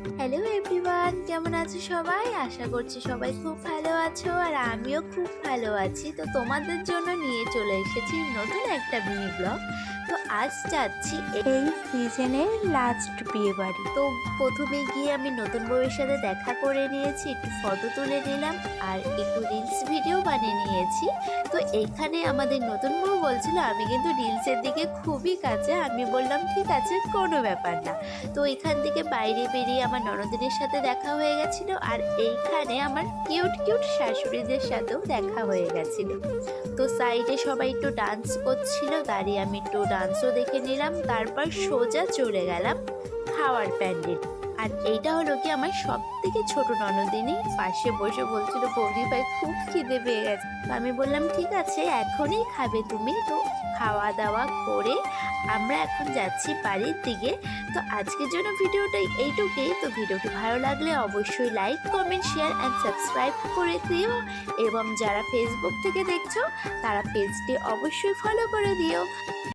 Hello everyone, কেমন আছো সবাই? আশা করছি সবাই খুব ভালো আছো আর আমিও খুব ভালো আছি। তো তোমাদের জন্য নিয়ে চলে এসেছি নতুন একটা মিনি ব্লগ। তো আজ যাচ্ছি এই সিজনের লাস্ট বিয়ে বাড়ি। তো প্রথমে গিয়ে আমি নতুন বউয়ের সাথে দেখা করে নিয়েছি, একটু ফটো তুলে নিলাম আর একটু রিলস ভিডিও বানিয়ে নিয়েছি। তো এখানে আমাদের নতুন বউ বলছিল আমি কিন্তু রিলসের দিকে খুবই কাছে। আমি বললাম ঠিক আছে, কোনো ব্যাপার না। তো এখান থেকে বাইরে বেরিয়ে আমার ননদিনের সাথে দেখা হয়ে গেছিল আর এইখানে আমার কিউট কিউট শাশুড়িদের সাথেও দেখা হয়ে গেছিল। তো সাইডে সবাই একটু ডান্স করছিল, দাঁড়িয়ে আমি একটু ডান্সও দেখে নিলাম। তারপর সোজা চলে গেলাম খাওয়ার প্যান্ডেল। আর এইটা হলো কি আমার সব থেকে ছোট ননদিনী পাশে বসে বলছিল বৌদি ভাই খুব খিদে পেয়ে গেছে। তো আমি বললাম ঠিক আছে, এখনই খাবে তুমি? তো খাওয়া দাওয়া করে আমরা এখন যাচ্ছি বাড়ির দিকে। তো আজকের জন্য ভিডিওটা এইটুকুই। তো ভিডিওটি ভালো লাগলে অবশ্যই like, comment, share and subscribe করে দিও। এবং যারা ফেসবুক থেকে দেখছো তারা পেজটি অবশ্যই ফলো করে দিও।